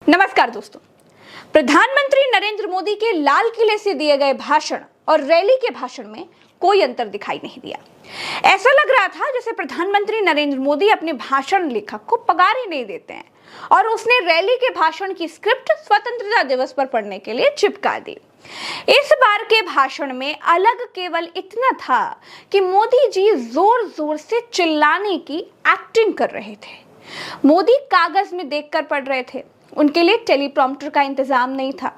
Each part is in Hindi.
नमस्कार दोस्तों, प्रधानमंत्री नरेंद्र मोदी के लाल किले से दिए गए भाषण और रैली के भाषण में कोई अंतर दिखाई नहीं दिया। ऐसा लग रहा था जैसे प्रधानमंत्री नरेंद्र मोदी अपने भाषण लेखक को पगार ही नहीं देते हैं और उसने रैली के भाषण की स्क्रिप्ट स्वतंत्रता दिवस पर पढ़ने के लिए चिपका दी। इस बार के भाषण में अलग केवल इतना था कि मोदी जी जोर जोर से चिल्लाने की एक्टिंग कर रहे थे। मोदी कागज में देखकर पढ़ रहे थे, उनके लिए टेलीप्रॉम्प्टर का इंतजाम नहीं था।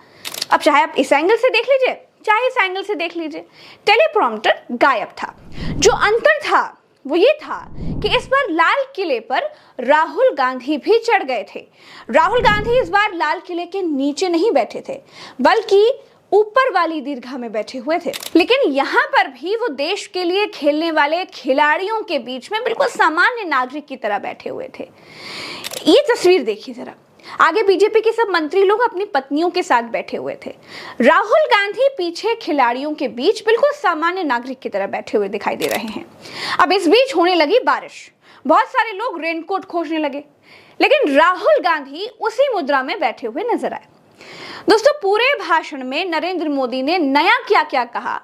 अब चाहे आप इस एंगल से देख लीजिए चाहे इस एंगल से देख लीजिए, टेलीप्रॉम्प्टर गायब था। जो अंतर था वो ये था कि इस बार लाल किले पर राहुल गांधी भी चढ़ गए थे। राहुल गांधी इस बार लाल किले के नीचे नहीं बैठे थे बल्कि ऊपर वाली दीर्घा में बैठे हुए थे, लेकिन यहाँ पर भी वो देश के लिए खेलने वाले खिलाड़ियों के बीच में बिल्कुल सामान्य नागरिक की तरह बैठे हुए थे। ये तस्वीर देखिए जरा, आगे बीजेपी के सब मंत्री लोग अपनी पत्नियों के साथ बैठे हुए थे। राहुल गांधी पीछे खिलाड़ियों के बीच बिल्कुल सामान्य नागरिक की तरह बैठे हुए दिखाई दे रहे हैं। अब इस बीच होने लगी बारिश, बहुत सारे लोग रेनकोट खोजने लगे, लेकिन राहुल गांधी उसी मुद्रा में बैठे हुए नजर आए। दोस्तों, पूरे भाषण में नरेंद्र मोदी ने नया क्या क्या कहा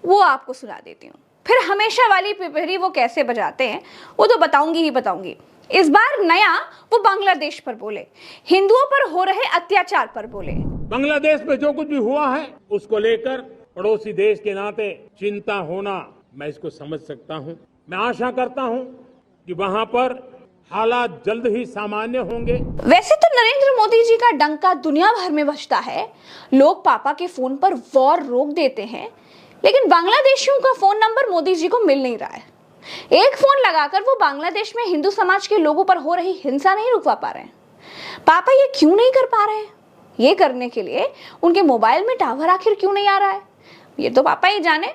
वो आपको सुना देती हूँ, फिर हमेशा वाली पिपहरी वो कैसे बजाते हैं वो तो बताऊंगी। इस बार नया वो बांग्लादेश पर बोले, हिंदुओं पर हो रहे अत्याचार पर बोले। बांग्लादेश में जो कुछ भी हुआ है उसको लेकर पड़ोसी देश के नाते चिंता होना, मैं इसको समझ सकता हूं। मैं आशा करता हूं कि वहां पर हालात जल्द ही सामान्य होंगे। वैसे तो नरेंद्र मोदी जी का डंका दुनिया भर में बजता है, लोग पापा के फोन पर वॉर रोक देते हैं, लेकिन बांग्लादेशियों का फोन नंबर मोदी जी को मिल नहीं रहा है। एक फोन लगाकर वो बांग्लादेश में हिंदू समाज के लोगों पर हो रही हिंसा नहीं रुकवा पा रहे हैं। पापा ये क्यों नहीं कर पा रहे हैं? ये करने के लिए उनके मोबाइल में टावर आखिर क्यों नहीं आ रहा है, ये तो पापा ही जाने।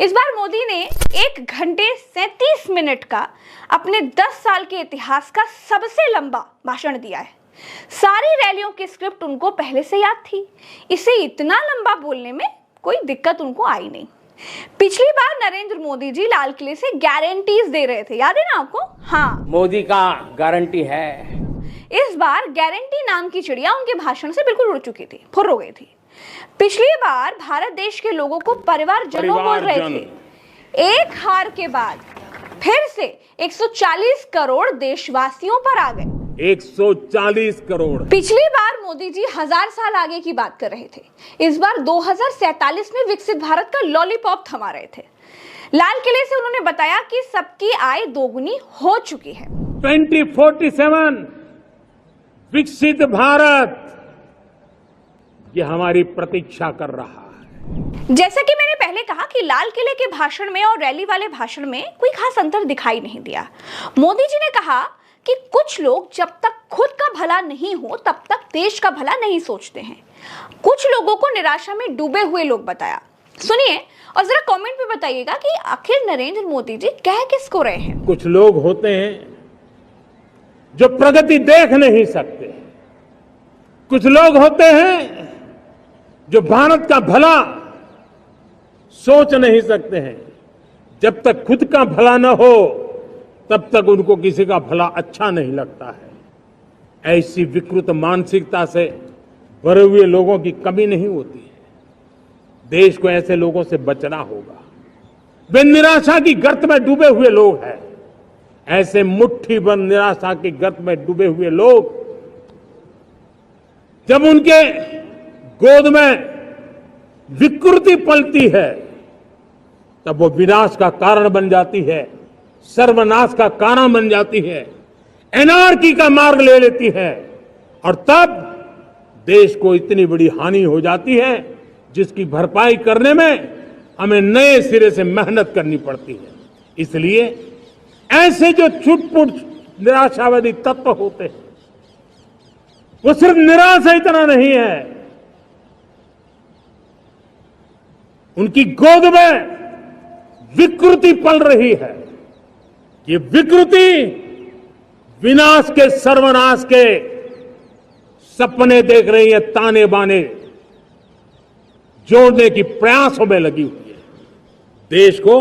इस बार मोदी ने 1 घंटे 37 मिनट का अपने 10 साल के इतिहास का सबसे लंबा भाषण दिया है। सारी रैलियों की स्क्रिप्ट उनको पहले से याद थी, इसे इतना लंबा बोलने में कोई दिक्कत उनको आई नहीं। पिछली बार नरेंद्र मोदी जी लाल किले से गारंटीज दे रहे थे, याद है ना आपको? हाँ, मोदी का गारंटी है। इस बार गारंटी नाम की चिड़िया उनके भाषण से बिल्कुल उड़ चुकी थी, फुर्र हो गई थी। पिछली बार भारत देश के लोगों को परिवारजनों बोल रहे थे, एक हार के बाद फिर से 140 करोड़ देशवासियों पर आ गए। 140 करोड़। पिछली बार मोदी जी 1000 साल आगे की बात कर रहे थे, इस बार 2047 में विकसित भारत का लॉलीपॉप थमा रहे थे। लाल किले से उन्होंने बताया कि सबकी आय दोगुनी हो चुकी है। 2047 विकसित भारत, ये हमारी प्रतीक्षा कर रहा है। जैसा कि मैंने पहले कहा कि लाल किले के भाषण में और रैली वाले भाषण में कोई खास अंतर दिखाई नहीं दिया। मोदी जी ने कहा कि कुछ लोग जब तक खुद का भला नहीं हो तब तक देश का भला नहीं सोचते हैं। कुछ लोगों को निराशा में डूबे हुए लोग बताया। सुनिए और जरा कमेंट में बताइएगा कि आखिर नरेंद्र मोदी जी कह किसको रहे हैं। कुछ लोग होते हैं जो प्रगति देख नहीं सकते, कुछ लोग होते हैं जो भारत का भला सोच नहीं सकते हैं। जब तक खुद का भला न हो तब तक उनको किसी का भला अच्छा नहीं लगता है। ऐसी विकृत मानसिकता से भरे हुए लोगों की कमी नहीं होती है। देश को ऐसे लोगों से बचना होगा। वे निराशा की गर्त में डूबे हुए लोग हैं। ऐसे मुट्ठी भर निराशा की गर्त में डूबे हुए लोग जब उनके गोद में विकृति पलती है तब वो विनाश का कारण बन जाती है, सर्वनाश का कारण बन जाती है, एनार्की का मार्ग ले लेती है और तब देश को इतनी बड़ी हानि हो जाती है जिसकी भरपाई करने में हमें नए सिरे से मेहनत करनी पड़ती है। इसलिए ऐसे जो छुटपुट निराशावादी तत्व होते हैं वो सिर्फ निराशा इतना नहीं है, उनकी गोद में विकृति पल रही है। ये विकृति विनाश के, सर्वनाश के सपने देख रही है, ताने बाने जोड़ने की प्रयासों में लगी हुई है। देश को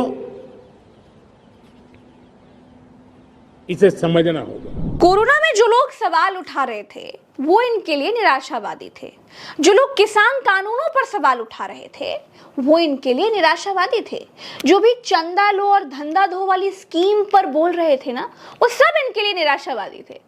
इसे समझना होगा। कोरोना में जो लोग सवाल उठा रहे थे वो इनके लिए निराशावादी थे, जो लोग किसान कानूनों पर सवाल उठा रहे थे वो इनके लिए निराशावादी थे, जो भी चंदा लो और धंधा दो वाली स्कीम पर बोल रहे थे ना, वो सब इनके लिए निराशावादी थे।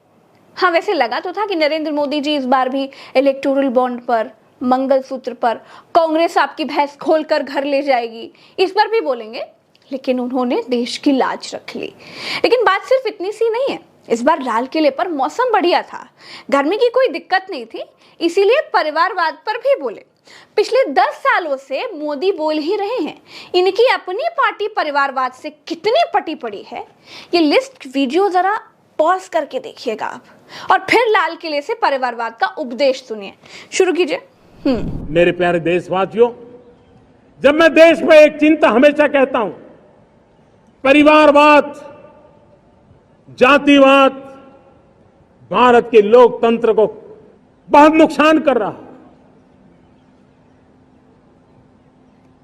हाँ, वैसे लगा तो था कि नरेंद्र मोदी जी इस बार भी इलेक्टोरल बॉन्ड पर, मंगलसूत्र पर कांग्रेस आपकी भैंस खोलकर घर ले जाएगी, इस पर भी बोलेंगे, लेकिन उन्होंने देश की लाज रख ली। लेकिन बात सिर्फ इतनी सी नहीं है। इस बार लाल किले पर मौसम बढ़िया था, गर्मी की कोई दिक्कत नहीं थी, इसीलिए परिवारवाद पर भी बोले। पिछले 10 सालों से मोदी बोल ही रहे हैं, इनकी अपनी पार्टी परिवारवाद से कितनी पटी पड़ी है, ये लिस्ट वीडियो जरा पॉज करके देखिएगा आप, और फिर लाल किले से परिवारवाद का उपदेश सुनिए। शुरू कीजिए। मेरे प्यारे देशवासियों, जब मैं देश में एक चिंता हमेशा कहता हूं, परिवारवाद, जातिवाद भारत के लोकतंत्र को बहुत नुकसान कर रहा है।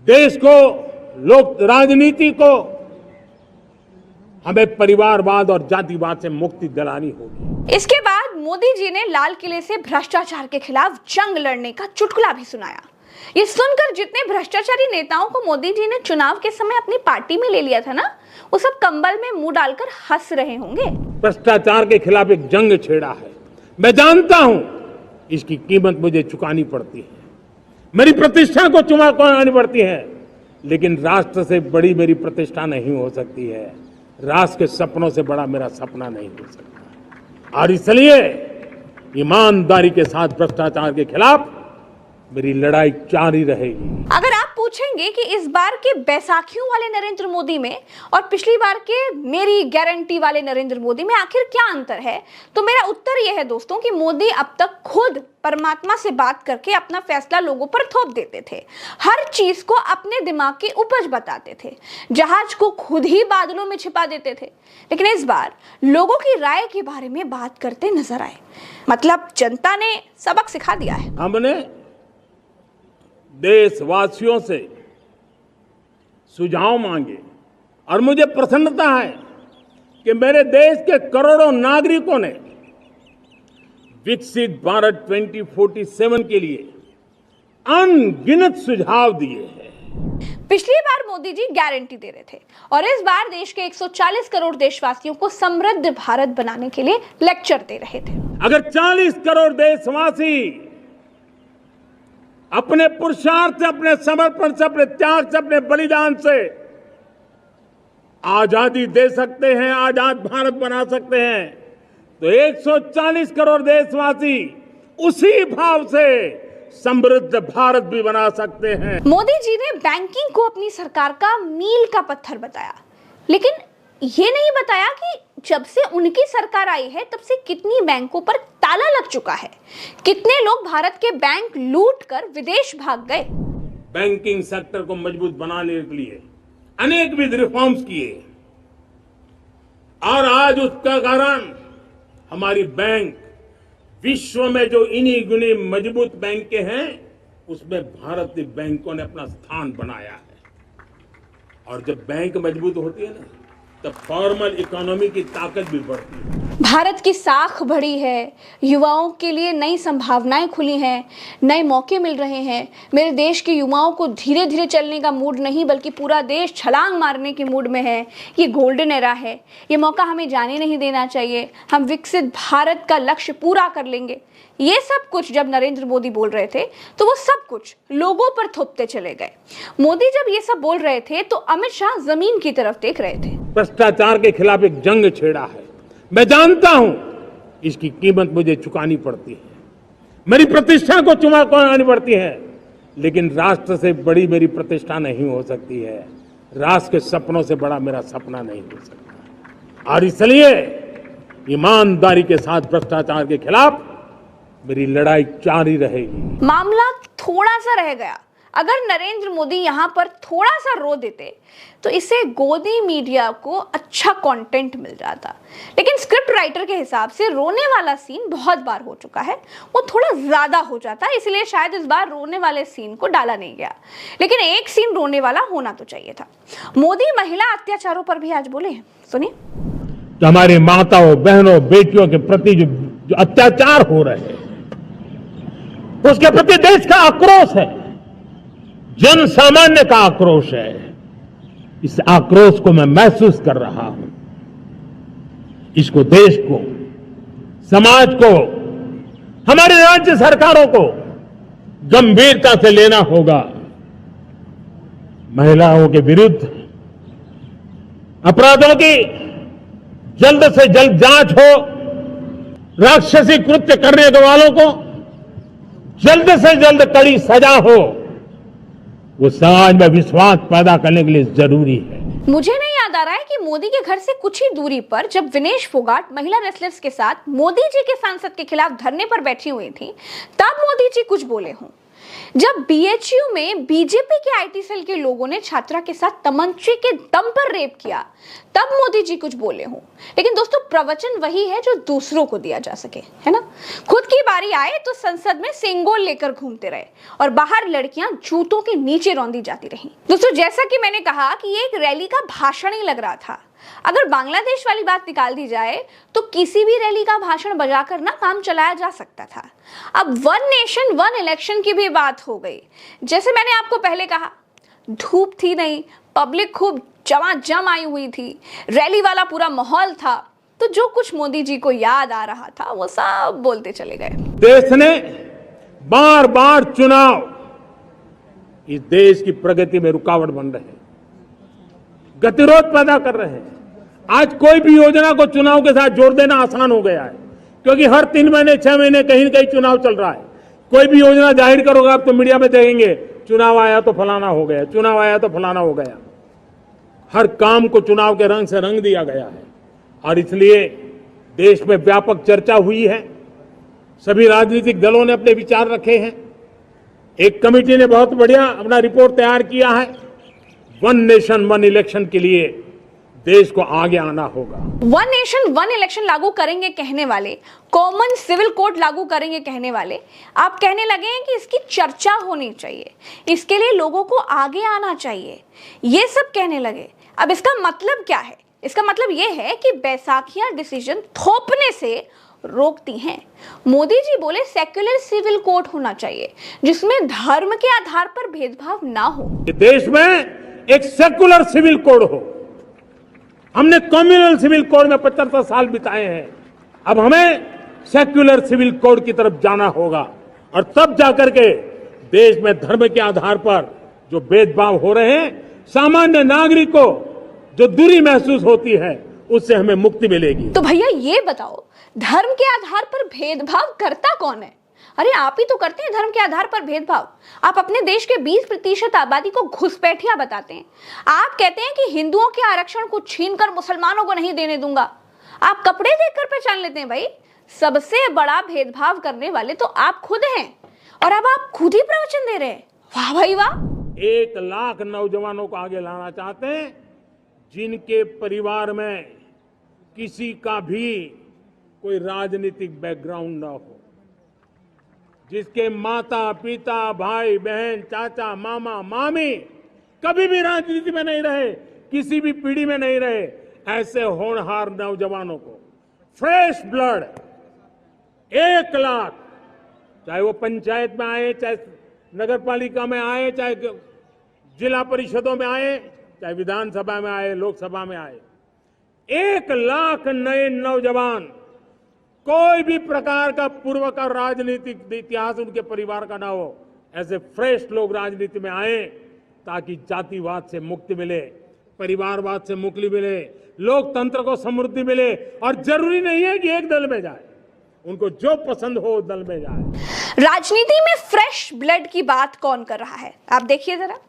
देश को, लोक राजनीति को हमें परिवारवाद और जातिवाद से मुक्ति दिलानी होगी। इसके बाद मोदी जी ने लाल किले से भ्रष्टाचार के खिलाफ जंग लड़ने का चुटकुला भी सुनाया। ये सुनकर जितने भ्रष्टाचारी नेताओं को मोदी जी ने चुनाव के समय अपनी पार्टी में ले लिया था ना, वो सब कंबल में मुंह डालकर हंस रहे होंगे। भ्रष्टाचार के खिलाफ एक जंग छेड़ा है। मैं जानता हूं इसकी कीमत मुझे चुकानी पड़ती है, मेरी प्रतिष्ठा को चुकानी पड़ती है, लेकिन राष्ट्र से बड़ी मेरी प्रतिष्ठा नहीं हो सकती है, राष्ट्र के सपनों से बड़ा मेरा सपना नहीं हो सकता। और इसलिए ईमानदारी के साथ भ्रष्टाचार के खिलाफ मेरी लड़ाई जारी रहेगी। अगर आप पूछेंगे कि इस बार के बैसाखियों वाले नरेंद्र मोदी में और पिछली बार के मेरी गारंटी वाले नरेंद्र मोदी में आखिर क्या अंतर है, तो मेरा उत्तर यह है दोस्तों कि मोदी अब तक खुद परमात्मा से बात करके अपना फैसला लोगों पर थोप देते थे, हर चीज को अपने दिमाग की उपज बताते थे, जहाज को खुद ही बादलों में छिपा देते थे। लेकिन इस बार लोगों की राय के बारे में बात करते नजर आए, मतलब जनता ने सबक सिखा दिया है। हमने देशवासियों से सुझाव मांगे और मुझे प्रसन्नता है कि मेरे देश के करोड़ों नागरिकों ने विकसित भारत 2047 के लिए अनगिनत सुझाव दिए हैं। पिछली बार मोदी जी गारंटी दे रहे थे और इस बार देश के 140 करोड़ देशवासियों को समृद्ध भारत बनाने के लिए लेक्चर दे रहे थे। अगर 40 करोड़ देशवासी अपने पुरुषार्थ से, अपने समर्पण से, अपने त्याग से, अपने बलिदान से आजादी दे सकते हैं, आजाद भारत बना सकते हैं, तो 140 करोड़ देशवासी उसी भाव से समृद्ध भारत भी बना सकते हैं। मोदी जी ने बैंकिंग को अपनी सरकार का मील का पत्थर बताया, लेकिन ये नहीं बताया कि जब से उनकी सरकार आई है तब से कितनी बैंकों पर ताला लग चुका है, कितने लोग भारत के बैंक लूट कर विदेश भाग गए। बैंकिंग सेक्टर को मजबूत बनाने के लिए अनेक विध रिफॉर्म्स किए और आज उसका कारण हमारी बैंक विश्व में जो इन्हीं गुनी मजबूत बैंक हैं उसमें भारतीय बैंकों ने अपना स्थान बनाया है। और जब बैंक मजबूत होती है ना, तब फॉर्मल इकोनॉमी की ताकत भी बढ़ती है। भारत की साख बढ़ी है, युवाओं के लिए नई संभावनाएं खुली हैं, नए मौके मिल रहे हैं। मेरे देश के युवाओं को धीरे धीरे चलने का मूड नहीं बल्कि पूरा देश छलांग मारने के मूड में है। ये गोल्डन एरा है, ये मौका हमें जाने नहीं देना चाहिए। हम विकसित भारत का लक्ष्य पूरा कर लेंगे। ये सब कुछ जब नरेंद्र मोदी बोल रहे थे तो वो सब कुछ लोगों पर थोपते चले गए। मोदी जब ये सब बोल रहे थे तो अमित शाह जमीन की तरफ देख रहे थे। भ्रष्टाचार के खिलाफ एक जंग छेड़ा है। मैं जानता हूं इसकी कीमत मुझे चुकानी पड़ती है, मेरी प्रतिष्ठा को चुकानी पड़ती है, लेकिन राष्ट्र से बड़ी मेरी प्रतिष्ठा नहीं हो सकती है, राष्ट्र के सपनों से बड़ा मेरा सपना नहीं हो सकता। और इसलिए ईमानदारी के साथ भ्रष्टाचार के खिलाफ मेरी लड़ाई जारी रहेगी। मामला थोड़ा सा रह गया। अगर नरेंद्र मोदी यहाँ पर थोड़ा सा रो देते तो इसे गोदी मीडिया को अच्छा कंटेंट मिल जाता, लेकिन स्क्रिप्ट राइटर के हिसाब से रोने वाला सीन बहुत बार हो चुका है, वो थोड़ा ज्यादा हो जाता, इसलिए शायद इस बार रोने वाले सीन को डाला नहीं गया। लेकिन एक सीन रोने वाला होना तो चाहिए था। मोदी महिला अत्याचारों पर भी आज बोले हैं, सुनिए। कि हमारी माताओं, बहनों, बेटियों के प्रति जो अत्याचार हो रहे हैं, उसके प्रति देश का आक्रोश है, जन सामान्य का आक्रोश है। इस आक्रोश को मैं महसूस कर रहा हूं। इसको देश को, समाज को, हमारे राज्य सरकारों को गंभीरता से लेना होगा। महिलाओं के विरुद्ध अपराधों की जल्द से जल्द जांच हो, राक्षसी कृत्य करने वालों को जल्द से जल्द कड़ी सजा हो, वो समाज में विश्वास पैदा करने के लिए जरूरी है। मुझे नहीं याद आ रहा है कि मोदी के घर से कुछ ही दूरी पर जब विनेश फोगाट महिला रेसलर्स के साथ मोदी जी के सांसद के खिलाफ धरने पर बैठी हुई थी, तब मोदी जी कुछ बोले हों। जब बीएचयू में बीजेपी के आईटी सेल के लोगों ने छात्रा के साथ तमंचे के दम पर रेप किया, तब मोदी जी कुछ बोले हों। लेकिन दोस्तों, प्रवचन वही है जो दूसरों को दिया जा सके, है ना। खुद की बारी आए तो संसद में सेंगोल लेकर घूमते रहे और बाहर लड़कियां जूतों के नीचे रौंदी जाती रहीं। दोस्तों, जैसा कि मैंने कहा कि ये एक रैली का भाषण ही लग रहा था। अगर बांग्लादेश वाली बात निकाल दी जाए तो किसी भी रैली का भाषण बजाकर ना काम चलाया जा सकता था। अब वन नेशन वन इलेक्शन की भी बात हो गई। जैसे मैंने आपको पहले कहा, धूप थी नहीं, पब्लिक खूब जमाजम आई हुई थी, रैली वाला पूरा माहौल था, तो जो कुछ मोदी जी को याद आ रहा था वो सब बोलते चले गए। देश ने बार बार चुनाव इस देश की प्रगति में रुकावट बन रहे हैं, गतिरोध पैदा कर रहे हैं। आज कोई भी योजना को चुनाव के साथ जोड़ देना आसान हो गया है, क्योंकि हर 3 महीने 6 महीने कहीं न कहीं चुनाव चल रहा है। कोई भी योजना जाहिर करोगे आप तो मीडिया में देखेंगे, चुनाव आया तो फलाना हो गया, चुनाव आया तो फलाना हो गया। हर काम को चुनाव के रंग से रंग दिया गया है और इसलिए देश में व्यापक चर्चा हुई है। सभी राजनीतिक दलों ने अपने विचार रखे हैं। एक कमेटी ने बहुत बढ़िया अपना रिपोर्ट तैयार किया है। वन नेशन वन इलेक्शन के लिए देश को आगे आना होगा। वन नेशन वन इलेक्शन लागू करेंगे कहने वाले, कॉमन सिविल कोड लागू करेंगे कहने वाले, आप कहने लगे हैं कि इसकी चर्चा होनी चाहिए, इसके लिए लोगों को आगे आना चाहिए, ये सब कहने लगे। अब इसका मतलब क्या है? इसका मतलब ये है कि बैसाखियां डिसीजन थोपने से रोकती हैं। मोदी जी बोले सेक्युलर सिविल कोड होना चाहिए जिसमें धर्म के आधार पर भेदभाव ना हो। देश में एक सेक्युलर सिविल कोड हो। हमने कम्युनल सिविल कोड में 75 साल बिताए हैं, अब हमें सेक्युलर सिविल कोड की तरफ जाना होगा और तब जाकर के देश में धर्म के आधार पर जो भेदभाव हो रहे हैं, सामान्य नागरिक को जो दूरी महसूस होती है, उससे हमें मुक्ति मिलेगी। तो भैया ये बताओ, धर्म के आधार पर भेदभाव करता कौन है? अरे आप ही तो करते हैं धर्म के आधार पर भेदभाव। आप अपने देश के 20% आबादी को घुसपैठिया बताते हैं। आप कहते हैं कि हिंदुओं के आरक्षण को छीनकर मुसलमानों को नहीं देने दूंगा। आप कपड़े देखकर पहचान लेते हैं भाई। सबसे बड़ा भेदभाव करने वाले तो आप खुद हैं और अब आप खुद ही प्रवचन दे रहे हैं। वाह भाई वाह। 1 लाख नौजवानों को आगे लाना चाहते हैं जिनके परिवार में किसी का भी कोई राजनीतिक बैकग्राउंड ना हो, जिसके माता पिता भाई बहन चाचा मामा मामी कभी भी राजनीति में नहीं रहे, किसी भी पीढ़ी में नहीं रहे, ऐसे होनहार नौजवानों को फ्रेश ब्लड 1 लाख, चाहे वो पंचायत में आए, चाहे नगर पालिका में आए, चाहे जिला परिषदों में आए, चाहे विधानसभा में आए, लोकसभा में आए, 1 लाख नए नौजवान, कोई भी प्रकार का पूर्व का राजनीतिक इतिहास उनके परिवार का ना हो, ऐसे फ्रेश लोग राजनीति में आए ताकि जातिवाद से मुक्ति मिले, परिवारवाद से मुक्ति मिले, लोकतंत्र को समृद्धि मिले। और जरूरी नहीं है कि एक दल में जाए, उनको जो पसंद हो उस दल में जाए। राजनीति में फ्रेश ब्लड की बात कौन कर रहा है? आप देखिए जरा,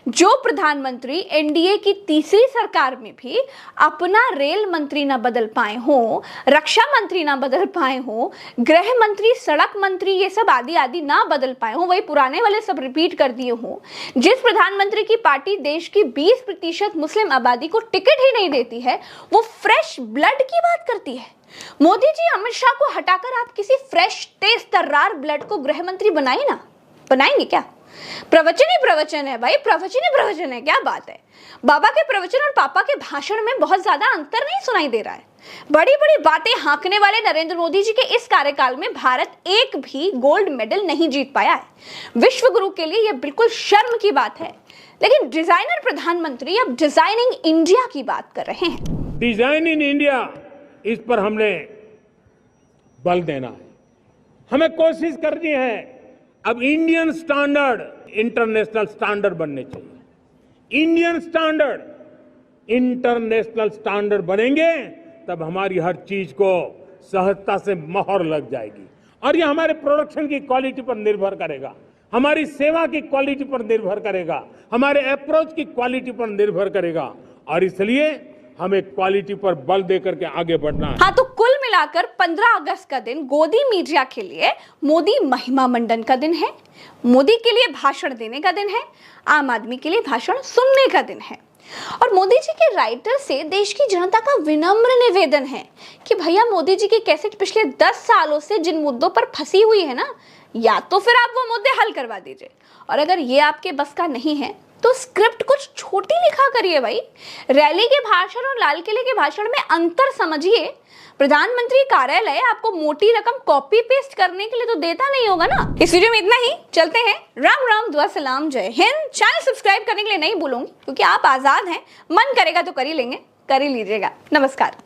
जो प्रधानमंत्री एनडीए की तीसरी सरकार में भी अपना रेल मंत्री ना बदल पाए हो, रक्षा मंत्री ना बदल पाए हो, गृह मंत्री, सड़क मंत्री, ये सब आदि आदि ना बदल पाए हो, वही पुराने वाले सब रिपीट कर दिए हो, जिस प्रधानमंत्री की पार्टी देश की 20% मुस्लिम आबादी को टिकट ही नहीं देती है, वो फ्रेश ब्लड की बात करती है। मोदी जी अमित शाह को हटाकर आप किसी फ्रेश तेज तर्रार ब्लड को गृह मंत्री बनाए ना, बनाएंगे क्या? प्रवचन ही प्रवचन है भाई, प्रवचन ही प्रवचन है, क्या बात है। बाबा के प्रवचन और पापा के भाषण में बहुत ज्यादा अंतर नहीं सुनाई दे रहा है। बड़ी बड़ी बातें हाँकने वाले नरेंद्र मोदी जी के इस कार्यकाल में भारत एक भी गोल्ड मेडल नहीं जीत पाया है। विश्व गुरु के लिए यह बिल्कुल शर्म की बात है। लेकिन डिजाइनर प्रधानमंत्री अब डिजाइनिंग इंडिया की बात कर रहे हैं। डिजाइन इन इंडिया, इस पर हमने बल देना है। हमें कोशिश करनी है अब इंडियन स्टैंडर्ड इंटरनेशनल स्टैंडर्ड बनने चाहिए। इंडियन स्टैंडर्ड इंटरनेशनल स्टैंडर्ड बनेंगे तब हमारी हर चीज को सहजता से मोहर लग जाएगी और ये हमारे प्रोडक्शन की क्वालिटी पर निर्भर करेगा, हमारी सेवा की क्वालिटी पर निर्भर करेगा, हमारे अप्रोच की क्वालिटी पर निर्भर करेगा और इसलिए हमें क्वालिटी पर बल देकर के आगे बढ़ना है। हाँ, तो कुल मिलाकर 15 अगस्त का दिन गोदी मीडिया के लिए मोदी महिमा मंडन का दिन है, मोदी के लिए भाषण देने का दिन है, आम आदमी के लिए भाषण सुनने का दिन है। और मोदी जी के राइटर से देश की जनता का विनम्र निवेदन है कि भैया मोदी जी की कैसेट पिछले 10 सालों से जिन मुद्दों पर फंसी हुई है ना, या तो फिर आप वो मुद्दे हल करवा दीजिए, और अगर ये आपके बस का नहीं है तो स्क्रिप्ट कुछ छोटी लिखा करिए भाई। रैली के भाषण और लाल किले के भाषण में अंतर समझिए। प्रधानमंत्री कार्यालय आपको मोटी रकम कॉपी पेस्ट करने के लिए तो देता नहीं होगा ना। इस वीडियो में इतना ही, चलते हैं। राम राम, दुआ सलाम, जय हिंद। चैनल सब्सक्राइब करने के लिए नहीं भूलूंगी क्योंकि आप आजाद हैं, मन करेगा तो कर ही लेंगे, कर ही लीजिएगा। नमस्कार।